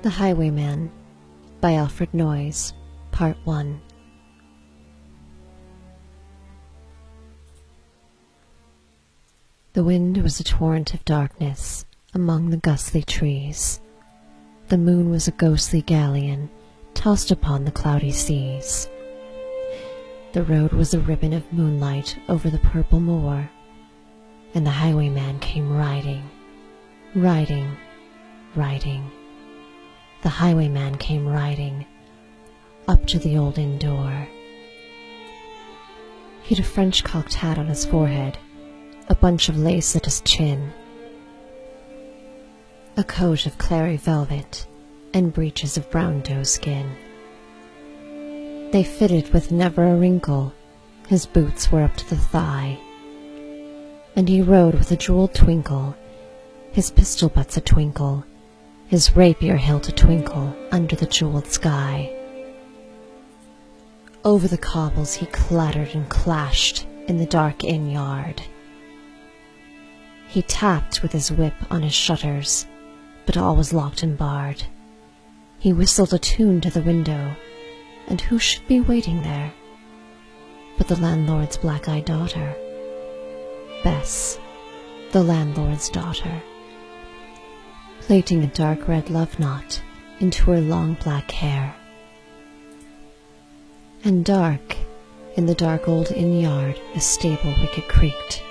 The Highwayman by Alfred Noyes, Part 1. The wind was a torrent of darkness among the ghostly trees. The moon was a ghostly galleon tossed upon the cloudy seas. The road was a ribbon of moonlight over the purple moor, and the highwayman came riding, riding, riding. The highwayman came riding up to the old inn door. He'd a French cocked hat on his forehead, a bunch of lace at his chin, a coat of clary velvet, and breeches of brown doe skin. They fitted with never a wrinkle, his boots were up to the thigh, and he rode with a jeweled twinkle, his pistol butts a twinkle, his rapier hilt a twinkle under the jeweled sky. Over the cobbles he clattered and clashed in the dark inn yard. He tapped with his whip on his shutters, but all was locked and barred. He whistled a tune to the window, and who should be waiting there but the landlord's black-eyed daughter, Bess, the landlord's daughter, plaiting a dark red love knot into her long black hair. And dark, in the dark old inn yard, a stable wicket creaked,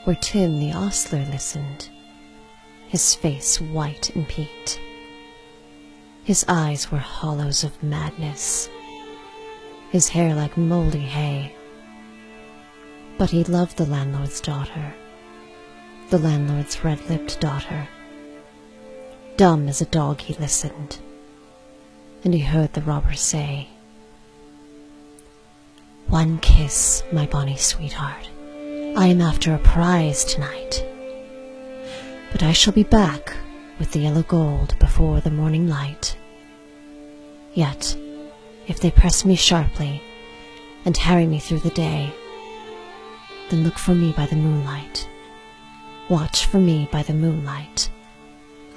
where Tim the ostler listened, his face white and peaked. His eyes were hollows of madness, his hair like mouldy hay. But he loved the landlord's daughter, the landlord's red-lipped daughter. Dumb as a dog he listened, and he heard the robber say, "One kiss, my bonny sweetheart. I am after a prize tonight, but I shall be back with the yellow gold before the morning light. Yet, if they press me sharply and harry me through the day, then look for me by the moonlight. Watch for me by the moonlight.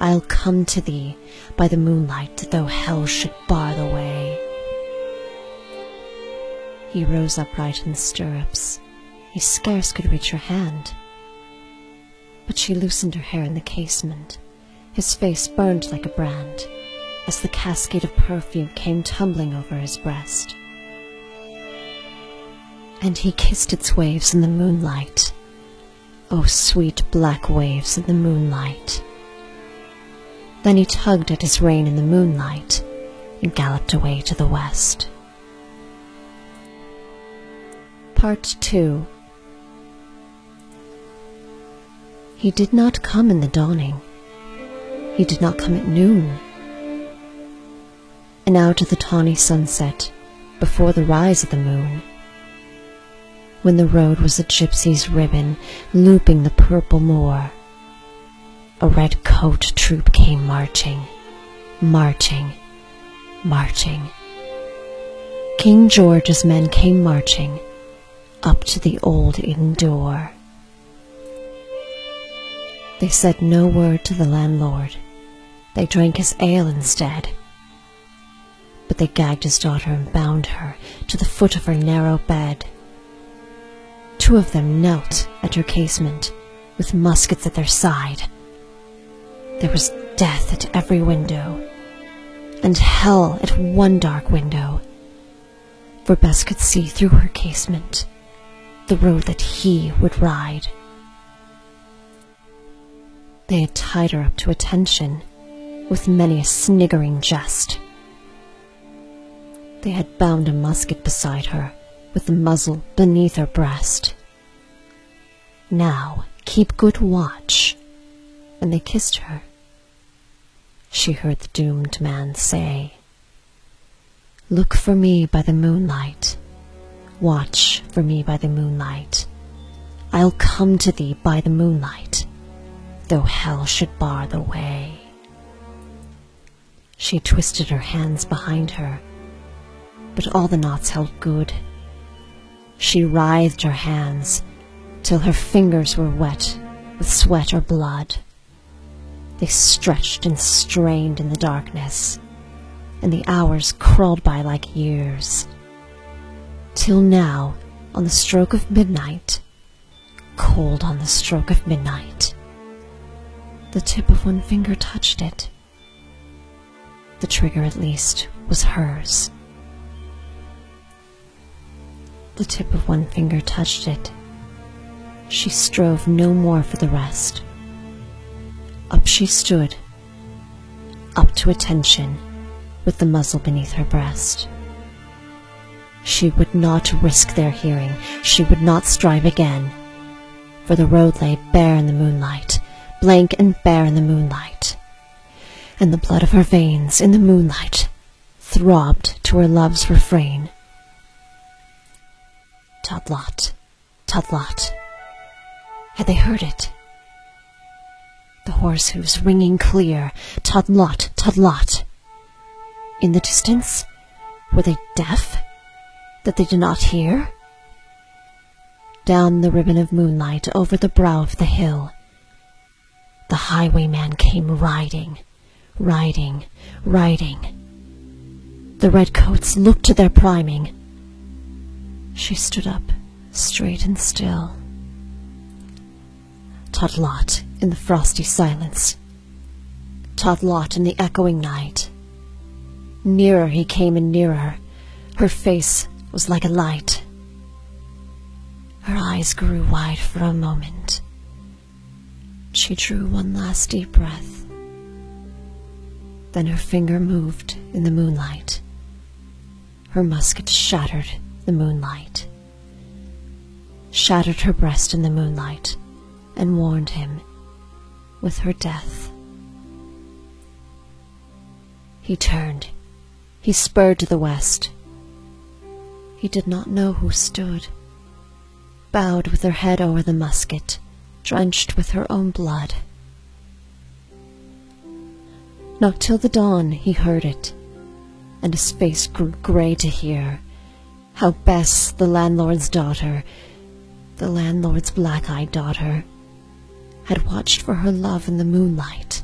I'll come to thee by the moonlight, though hell should bar the way." He rose upright in the stirrups. He scarce could reach her hand, but she loosened her hair in the casement. His face burned like a brand as the cascade of perfume came tumbling over his breast. And he kissed its waves in the moonlight. Oh, sweet black waves in the moonlight. Then he tugged at his rein in the moonlight and galloped away to the west. Part 2. He did not come in the dawning. He did not come at noon. And out of the tawny sunset, before the rise of the moon, when the road was a gypsy's ribbon looping the purple moor, a red coat troop came marching, marching, marching. King George's men came marching up to the old inn door. They said no word to the landlord. They drank his ale instead. But they gagged his daughter and bound her to the foot of her narrow bed. Two of them knelt at her casement with muskets at their side. There was death at every window, and hell at one dark window, for Bess could see through her casement the road that he would ride. They had tied her up to attention with many a sniggering jest. They had bound a musket beside her with the muzzle beneath her breast. "Now keep good watch," and they kissed her. She heard the doomed man say, "Look for me by the moonlight. Watch for me by the moonlight. I'll come to thee by the moonlight, though hell should bar the way." She twisted her hands behind her, but all the knots held good. She writhed her hands till her fingers were wet with sweat or blood. They stretched and strained in the darkness, and the hours crawled by like years. Till now, on the stroke of midnight, cold on the stroke of midnight, the tip of one finger touched it. The trigger, at least, was hers. The tip of one finger touched it. She strove no more for the rest. Up she stood, up to attention, with the muzzle beneath her breast. She would not risk their hearing, she would not strive again, for the road lay bare in the moonlight, blank and bare in the moonlight, and the blood of her veins in the moonlight throbbed to her love's refrain. Toddlot, Toddlot. Had they heard it? The horse hoofs ringing clear, Toddlot, Toddlot. In the distance, were they deaf, that they did not hear? Down the ribbon of moonlight, over the brow of the hill, the highwayman came riding, riding, riding. The redcoats looked to their priming. She stood up, straight and still. Toddlot in the frosty silence, Toddlot in the echoing night. Nearer he came and nearer. Her face was like a light. Her eyes grew wide for a moment. She drew one last deep breath. Then her finger moved in the moonlight. Her musket shattered the moonlight, shattered her breast in the moonlight, and warned him with her death. He turned. He spurred to the west. He did not know who stood, bowed with her head over the musket, drenched with her own blood. Not till the dawn he heard it, and his face grew grey to hear how Bess, the landlord's daughter, the landlord's black-eyed daughter, had watched for her love in the moonlight,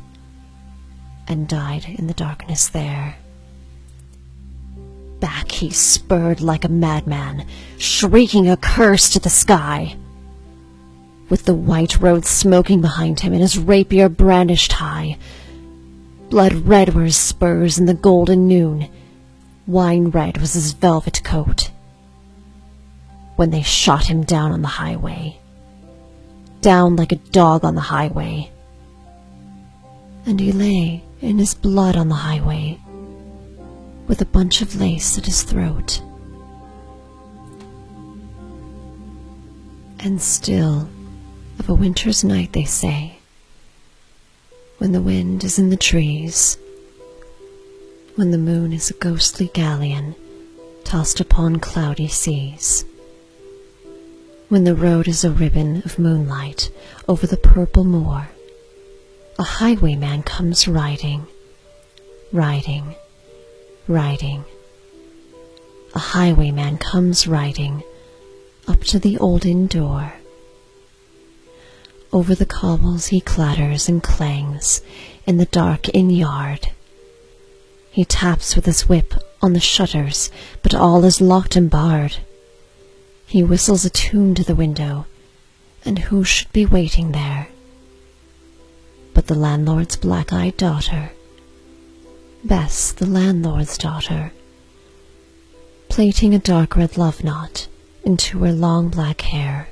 and died in the darkness there. Back he spurred like a madman, shrieking a curse to the sky. With the white road smoking behind him and his rapier brandished high, blood red were his spurs in the golden noon, wine red was his velvet coat. When they shot him down on the highway, down like a dog on the highway, and he lay in his blood on the highway, with a bunch of lace at his throat. And still, of a winter's night they say, when the wind is in the trees, when the moon is a ghostly galleon tossed upon cloudy seas, when the road is a ribbon of moonlight over the purple moor, a highwayman comes riding, riding, riding. A highwayman comes riding up to the old inn door. Over the cobbles he clatters and clangs in the dark inn yard. He taps with his whip on the shutters, but all is locked and barred. He whistles a tune to the window, and who should be waiting there but the landlord's black-eyed daughter, Bess, the landlord's daughter, plaiting a dark red love knot into her long black hair.